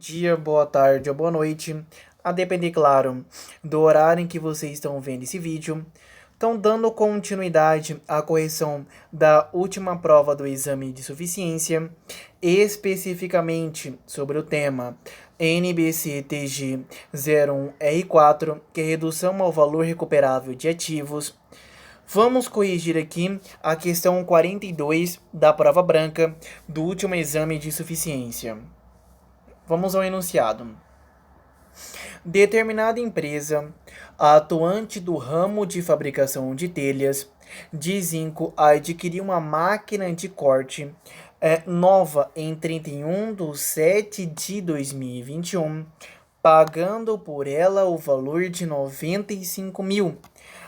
dia, boa tarde ou boa noite, a depender, claro, do horário em que vocês estão vendo esse vídeo. Então, dando continuidade à correção da última prova do exame de suficiência, especificamente sobre o tema NBC-TG 01R4, que é redução ao valor recuperável de ativos. Vamos corrigir aqui a questão 42 da prova branca do último exame de suficiência. Vamos ao enunciado. Determinada empresa, atuante do ramo de fabricação de telhas de zinco, adquiriu uma máquina de corte nova em 31/7/2021, pagando por ela o valor de 95 mil,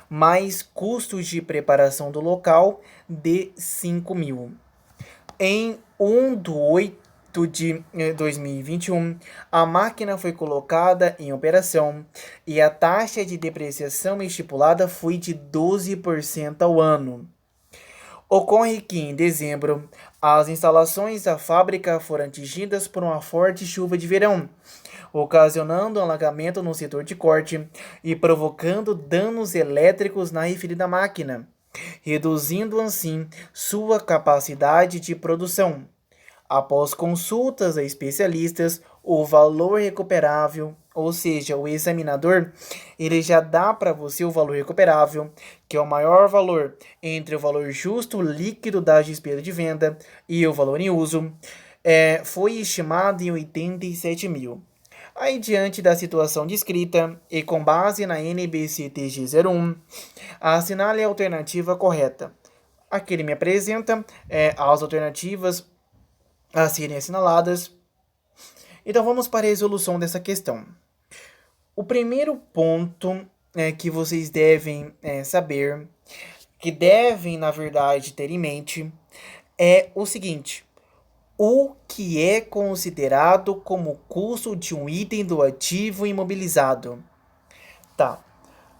mais custos de preparação do local de 5 mil. Em 1/8/2021, a máquina foi colocada em operação e a taxa de depreciação estipulada foi de 12% ao ano. Ocorre que, em dezembro, as instalações da fábrica foram atingidas por uma forte chuva de verão, ocasionando um alagamento no setor de corte e provocando danos elétricos na referida máquina, reduzindo assim sua capacidade de produção. Após consultas a especialistas, o valor recuperável, ou seja, o examinador, ele já dá para você o valor recuperável, que é o maior valor entre o valor justo líquido da despesa de venda e o valor em uso, foi estimado em 87 mil. Aí, diante da situação descrita e com base na NBC-TG01, assinale a alternativa correta. Aqui ele me apresenta as alternativas a serem assinaladas. Então vamos para a resolução dessa questão. O primeiro ponto que vocês devem saber, que devem, na verdade, ter em mente, é o seguinte: o que é considerado como custo de um item do ativo imobilizado? Tá.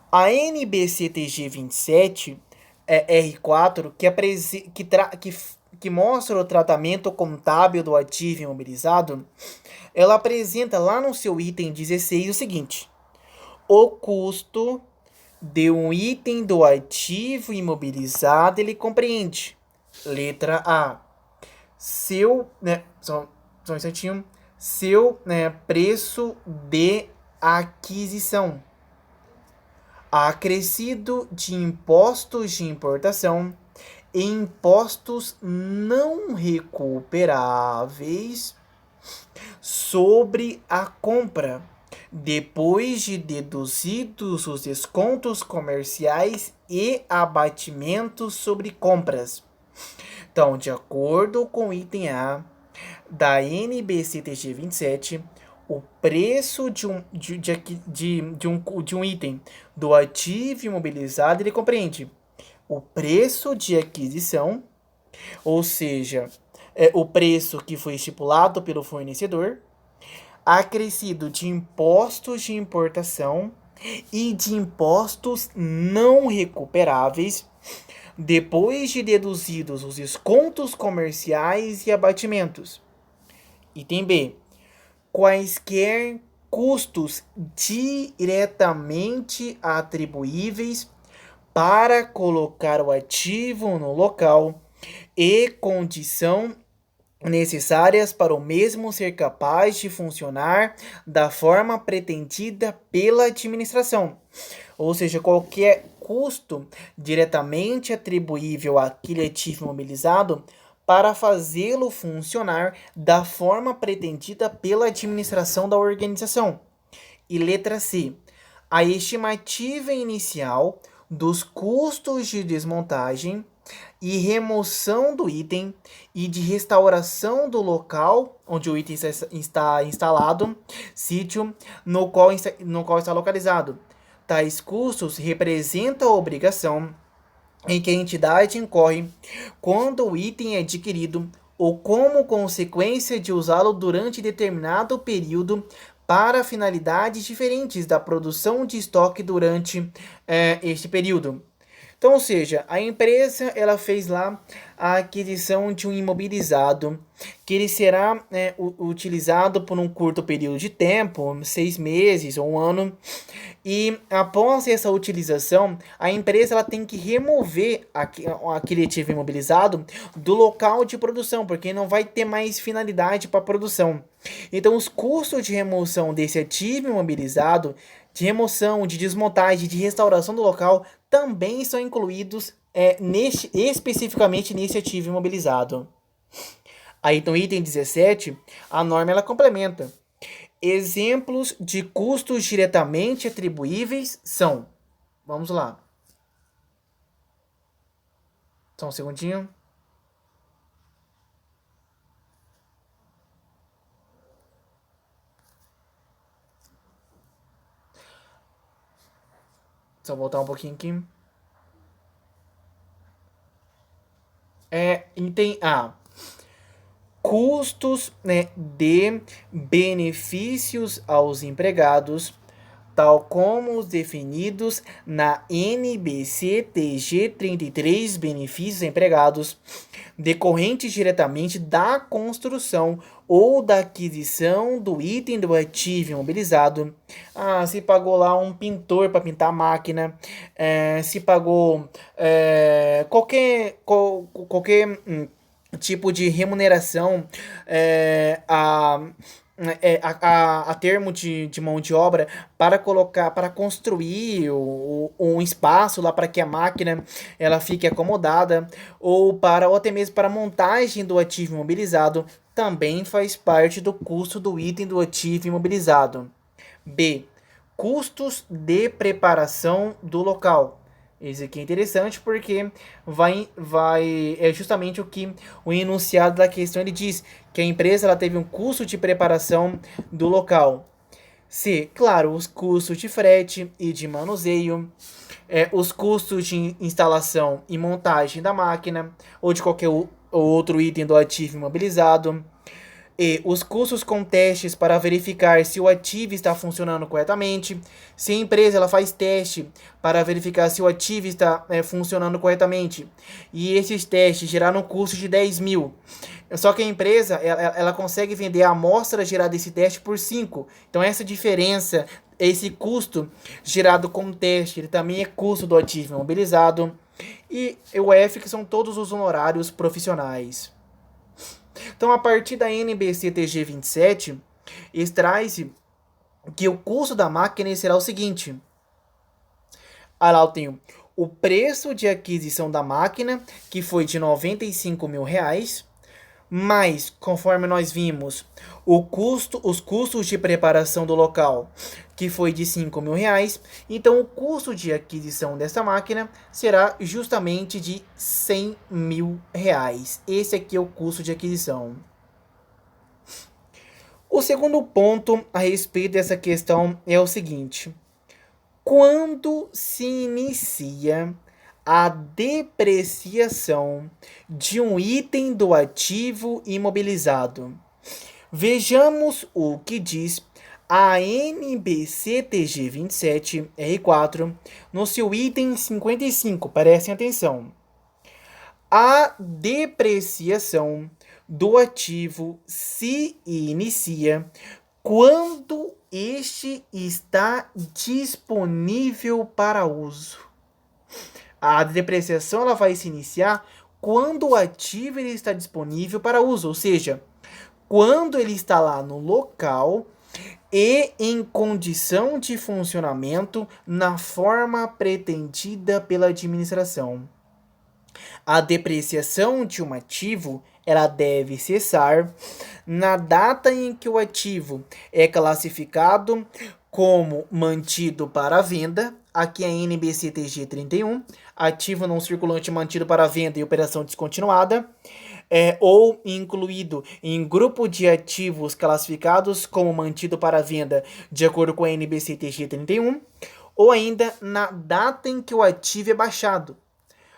A NBC-TG 27 R4, que mostra o tratamento contábil do ativo imobilizado, ela apresenta lá no seu item 16 o seguinte: o custo de um item do ativo imobilizado, ele compreende, letra A, seu, só um instantinho, seu preço de aquisição, acrescido de impostos de importação e impostos não recuperáveis sobre a compra, depois de deduzidos os descontos comerciais e abatimentos sobre compras. Então, de acordo com o item A da NBC-TG 27, o preço de um item do ativo imobilizado, ele compreende o preço de aquisição, ou seja, o preço que foi estipulado pelo fornecedor, acrescido de impostos de importação e de impostos não recuperáveis, depois de deduzidos os descontos comerciais e abatimentos. Item B, quaisquer custos diretamente atribuíveis para colocar o ativo no local e condição necessárias para o mesmo ser capaz de funcionar da forma pretendida pela administração. Ou seja, qualquer custo diretamente atribuível àquele ativo imobilizado para fazê-lo funcionar da forma pretendida pela administração da organização. E letra C, a estimativa inicial dos custos de desmontagem e remoção do item e de restauração do local onde o item está instalado, sítio no qual está localizado. Tais custos representam a obrigação em que a entidade incorre quando o item é adquirido ou como consequência de usá-lo durante determinado período para finalidades diferentes da produção de estoque durante este período. Então, ou seja, a empresa ela fez lá a aquisição de um imobilizado que ele será utilizado por um curto período de tempo, 6 meses ou um ano, e após essa utilização, a empresa ela tem que remover aquele ativo imobilizado do local de produção, porque não vai ter mais finalidade para a produção. Então, os custos de remoção desse ativo imobilizado, de remoção, de desmontagem, de restauração do local, também são incluídos especificamente nesse ativo imobilizado. Aí, no item 17, a norma ela complementa. Exemplos de custos diretamente atribuíveis são. Vamos lá. Só um segundinho. Só voltar um pouquinho aqui. Item A. Custos, de benefícios aos empregados, tal como os definidos na NBC-TG 33, benefícios empregados, decorrentes diretamente da construção ou da aquisição do item do ativo imobilizado. Se pagou lá um pintor para pintar a máquina, se pagou qualquer tipo de remuneração a termo de mão de obra para construir um espaço lá para que a máquina ela fique acomodada, ou até mesmo para a montagem do ativo imobilizado, também faz parte do custo do item do ativo imobilizado. B. Custos de preparação do local. Esse aqui é interessante porque é justamente o que o enunciado da questão ele diz, que a empresa ela teve um custo de preparação do local. C, claro, os custos de frete e de manuseio, os custos de instalação e montagem da máquina ou de qualquer outro item do ativo imobilizado. E os custos com testes para verificar se o ativo está funcionando corretamente. Se a empresa ela faz teste para verificar se o ativo está funcionando corretamente, e esses testes geraram um custo de 10 mil. Só que a empresa ela consegue vender a amostra gerada desse teste por 5. Então essa diferença, esse custo gerado com o teste, ele também é custo do ativo imobilizado. E o F, que são todos os honorários profissionais. Então, a partir da NBC-TG 27, extrai-se que o custo da máquina será o seguinte. Lá eu tenho o preço de aquisição da máquina, que foi de R$95 mil, mas, conforme nós vimos, os custos de preparação do local, que foi de R$5 mil, então o custo de aquisição dessa máquina será justamente de R$100 mil. Esse aqui é o custo de aquisição. O segundo ponto a respeito dessa questão é o seguinte: quando se inicia a depreciação de um item do ativo imobilizado? Vejamos o que diz a NBC-TG 27-R4 no seu item 55. Prestem atenção. A depreciação do ativo se inicia quando este está disponível para uso. A depreciação ela vai se iniciar quando o ativo ele está disponível para uso, ou seja, quando ele está lá no local e em condição de funcionamento na forma pretendida pela administração. A depreciação de um ativo ela deve cessar na data em que o ativo é classificado como mantido para venda. Aqui é a NBC-TG 31, ativo não circulante mantido para venda e operação descontinuada, ou incluído em grupo de ativos classificados como mantido para venda de acordo com a NBC-TG 31, ou ainda na data em que o ativo é baixado.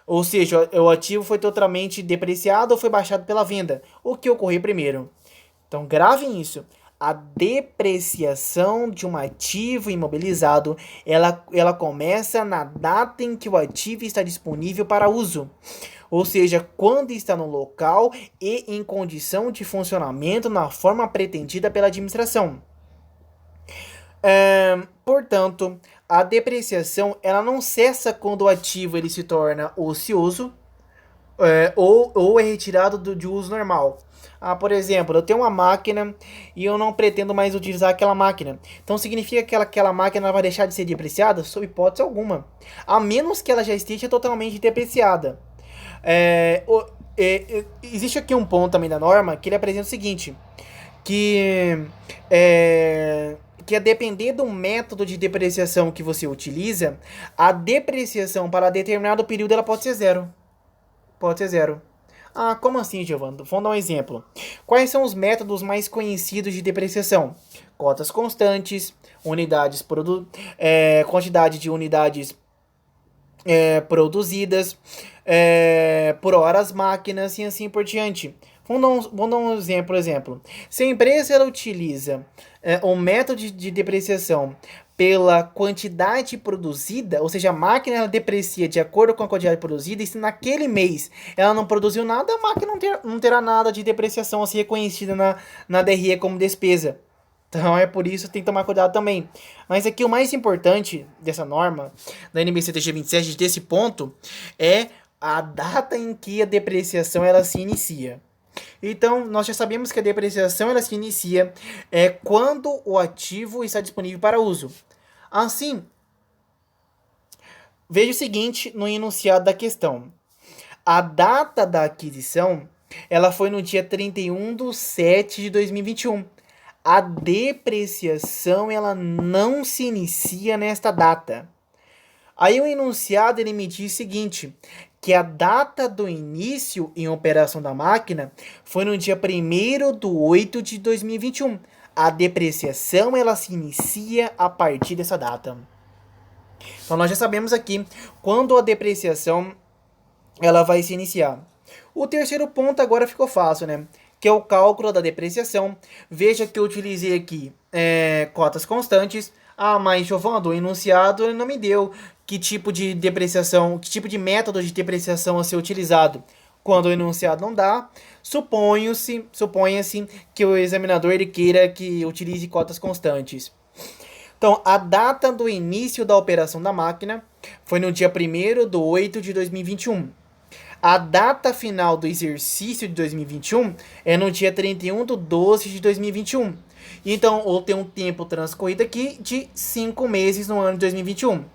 Ou seja, o ativo foi totalmente depreciado ou foi baixado pela venda. O que ocorrer primeiro? Então, gravem isso. A depreciação de um ativo imobilizado, ela começa na data em que o ativo está disponível para uso, ou seja, quando está no local e em condição de funcionamento na forma pretendida pela administração. Portanto, a depreciação ela não cessa quando o ativo ele se torna ocioso, ou é retirado de uso normal. Por exemplo, eu tenho uma máquina e eu não pretendo mais utilizar aquela máquina. Então significa que aquela máquina vai deixar de ser depreciada? Sob hipótese alguma. A menos que ela já esteja totalmente depreciada. Existe aqui um ponto também da norma que ele apresenta o seguinte, que a depender do método de depreciação que você utiliza, a depreciação para determinado período ela pode ser zero. Pode ser zero. Como assim, Giovanni? Vamos dar um exemplo. Quais são os métodos mais conhecidos de depreciação? Cotas constantes, quantidade de unidades produzidas, por horas máquinas e assim por diante. Vamos dar um exemplo. Se a empresa ela utiliza um método de depreciação pela quantidade produzida, ou seja, a máquina ela deprecia de acordo com a quantidade produzida, e se naquele mês ela não produziu nada, a máquina não terá nada de depreciação a ser reconhecida na DRE como despesa. Então é por isso que tem que tomar cuidado também. Mas aqui o mais importante dessa norma, da NBC-TG 27, desse ponto, é a data em que a depreciação ela se inicia. Então, nós já sabemos que a depreciação ela se inicia quando o ativo está disponível para uso. Assim, veja o seguinte no enunciado da questão. A data da aquisição ela foi no dia 31/7 de 2021. A depreciação ela não se inicia nesta data. Aí o enunciado ele me diz o seguinte, que a data do início em operação da máquina foi no dia 1º/8 de 2021. A depreciação ela se inicia a partir dessa data. Então nós já sabemos aqui quando a depreciação ela vai se iniciar. O terceiro ponto agora ficou fácil, né? Que é o cálculo da depreciação. Veja que eu utilizei aqui cotas constantes. Mas Giovanni, o enunciado ele não me deu que tipo de depreciação, que tipo de método de depreciação a ser utilizado. Quando o enunciado não dá, suponha-se que o examinador ele queira que utilize cotas constantes. Então, a data do início da operação da máquina foi no dia 1º/8 de 2021. A data final do exercício de 2021 é no dia 31/12 de 2021. Então, ou tem um tempo transcorrido aqui de 5 meses no ano de 2021.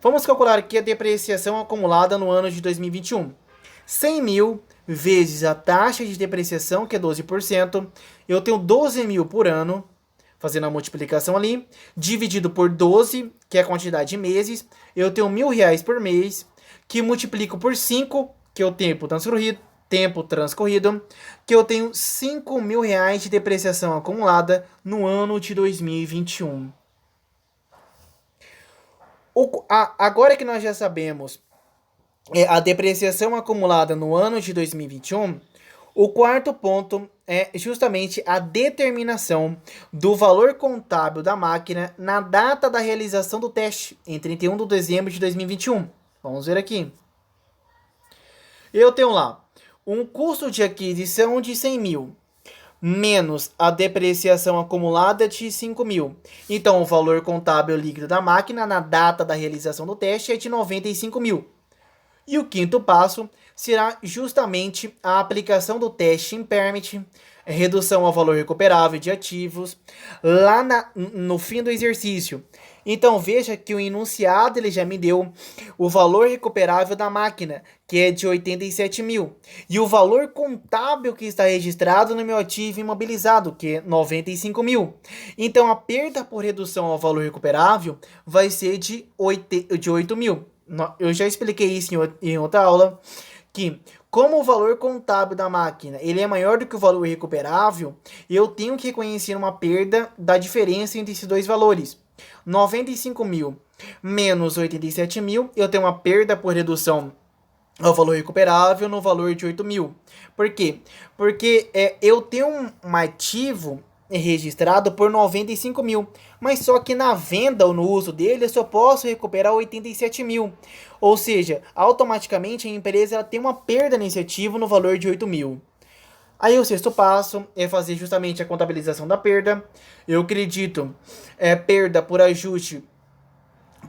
Vamos calcular aqui a depreciação acumulada no ano de 2021. 100 mil vezes a taxa de depreciação, que é 12%. Eu tenho 12 mil por ano, fazendo a multiplicação ali, dividido por 12, que é a quantidade de meses. Eu tenho R$1.000 por mês, que multiplico por 5, que é o tempo transcorrido, que eu tenho R$5.000 de depreciação acumulada no ano de 2021. Agora que nós já sabemos a depreciação acumulada no ano de 2021, o quarto ponto é justamente a determinação do valor contábil da máquina na data da realização do teste, em 31 de dezembro de 2021. Vamos ver aqui. Eu tenho lá um custo de aquisição de 100 mil, menos a depreciação acumulada de 5 mil. Então, o valor contábil líquido da máquina na data da realização do teste é de 95 mil. E o quinto passo será justamente a aplicação do teste impairment, redução ao valor recuperável de ativos, lá no fim do exercício. Então veja que o enunciado ele já me deu o valor recuperável da máquina, que é de 87 mil. E o valor contábil que está registrado no meu ativo imobilizado, que é 95 mil. Então a perda por redução ao valor recuperável vai ser de 8 mil. Eu já expliquei isso em outra aula, que como o valor contábil da máquina ele é maior do que o valor recuperável, eu tenho que reconhecer uma perda da diferença entre esses dois valores. 95 mil menos 87 mil, eu tenho uma perda por redução ao valor recuperável no valor de 8 mil. Por quê? Porque eu tenho um ativo registrado por 95 mil, mas só que na venda ou no uso dele eu só posso recuperar 87 mil. Ou seja, automaticamente a empresa ela tem uma perda nesse ativo no valor de 8 mil. Aí o sexto passo é fazer justamente a contabilização da perda. Eu acredito perda por ajuste,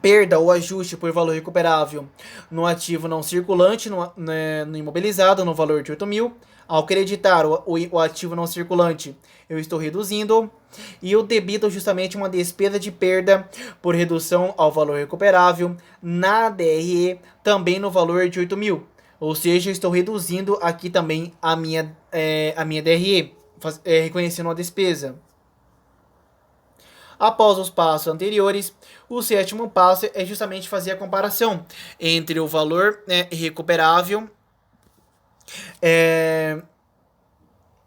perda ou ajuste por valor recuperável no ativo não circulante, no imobilizado, no valor de 8 mil. Ao creditar o ativo não circulante, eu estou reduzindo. E eu debito justamente uma despesa de perda por redução ao valor recuperável na DRE, também no valor de 8 mil. Ou seja, eu estou reduzindo aqui também a minha DRE, reconhecendo a despesa. Após os passos anteriores, o sétimo passo é justamente fazer a comparação entre o valor recuperável.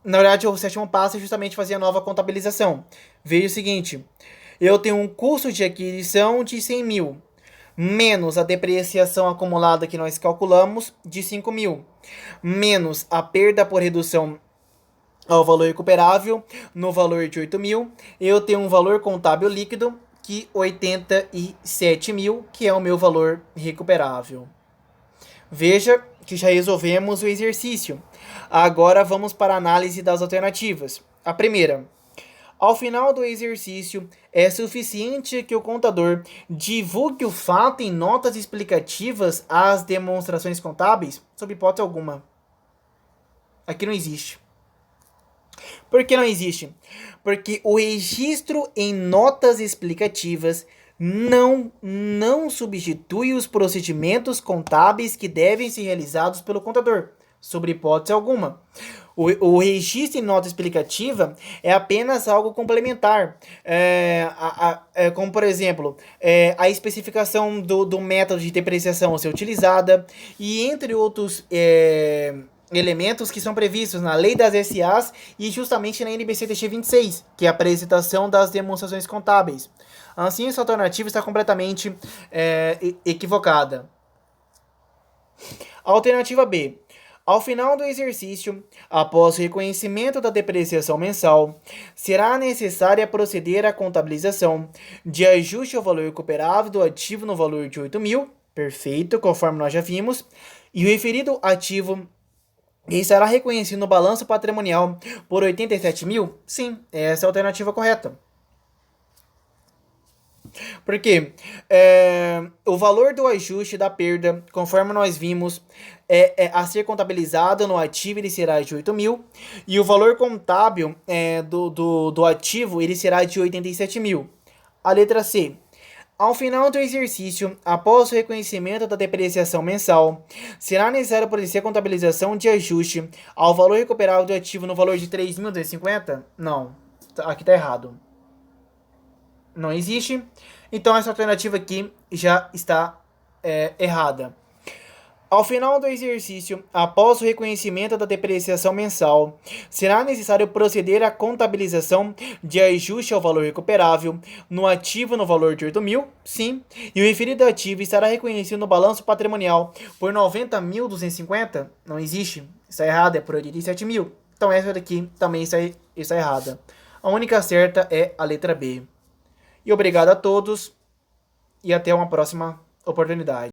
Na verdade, o sétimo passo é justamente fazer a nova contabilização. Veja o seguinte: eu tenho um custo de aquisição de 100 mil, menos a depreciação acumulada que nós calculamos de 5 mil, menos a perda por redução ao valor recuperável no valor de 8 mil, eu tenho um valor contábil líquido que 87 mil, que é o meu valor recuperável. Veja que já resolvemos o exercício. Agora vamos para a análise das alternativas. A primeira: ao final do exercício, é suficiente que o contador divulgue o fato em notas explicativas às demonstrações contábeis? Sob hipótese alguma. Aqui não existe. Por que não existe? Porque o registro em notas explicativas não substitui os procedimentos contábeis que devem ser realizados pelo contador, sobre hipótese alguma. O registro em nota explicativa é apenas algo complementar, como por exemplo, a especificação do método de depreciação a ser utilizada e entre outros elementos que são previstos na Lei das SAs e justamente na NBC-TX 26, que é a apresentação das demonstrações contábeis. Assim, essa alternativa está completamente equivocada. Alternativa B: ao final do exercício, após o reconhecimento da depreciação mensal, será necessária proceder à contabilização de ajuste ao valor recuperável do ativo no valor de 8 mil, perfeito, conforme nós já vimos, e o referido ativo estará reconhecido no balanço patrimonial por 87 mil? Sim, essa é a alternativa correta. Porque o valor do ajuste da perda, conforme nós vimos, a ser contabilizado no ativo, ele será de 8 mil. E o valor contábil do ativo, ele será de 87 mil. A letra C: ao final do exercício, após o reconhecimento da depreciação mensal, será necessário proceder a contabilização de ajuste ao valor recuperável do ativo no valor de 3.250? Não, aqui está errado. Não existe. Então essa alternativa aqui já está errada. Ao final do exercício, após o reconhecimento da depreciação mensal, será necessário proceder à contabilização de ajuste ao valor recuperável no ativo no valor de 8 mil? Sim. E o referido ativo estará reconhecido no balanço patrimonial por 90.250? Não existe. Está errado, é por 87 mil. Então essa daqui também está errada. A única certa é a letra B. E obrigado a todos e até uma próxima oportunidade.